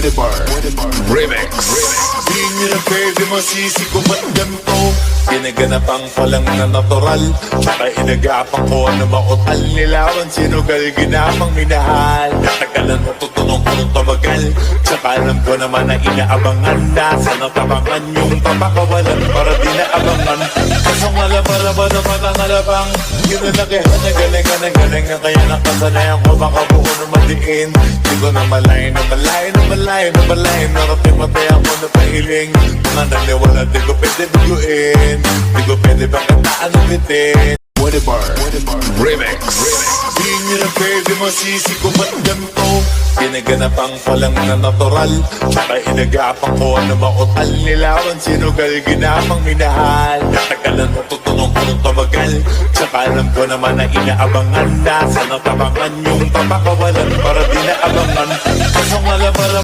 Remix. Di nyo na pwede masisi kung ba't ganito. Pinaganapang palang na natural, tsaka inagapang ko na mautal. Nilawan sinugal, ginapang minahal. Natagalan mo tutunong ko nung tumagal, tsaka alam ko naman na inaabangan. Nasa natabangan yung papakawalan para di naabangan. Kasang malabara ba na matangalabang, yun na lakihan na galing na kaya nakasanayan ko baka buo na madiin. Di ko na malay na narating matay ako na pahiling. Mga naniwala di ko pwede biguin, di ko pwede pagkataan ng bitin. Remix. Di nyo na pwede masisi kung ba't ganito. Pinaganapang palang na natural, tsaka inagapang ko na mautal. Nilawan sinugal, ginapang minahal. Natagalan mo tutunong ko nung tumagal, tsaka alam ko naman na inaabangan. Nasa natabangan yung papakawalan para di naabangan. Kasang malabara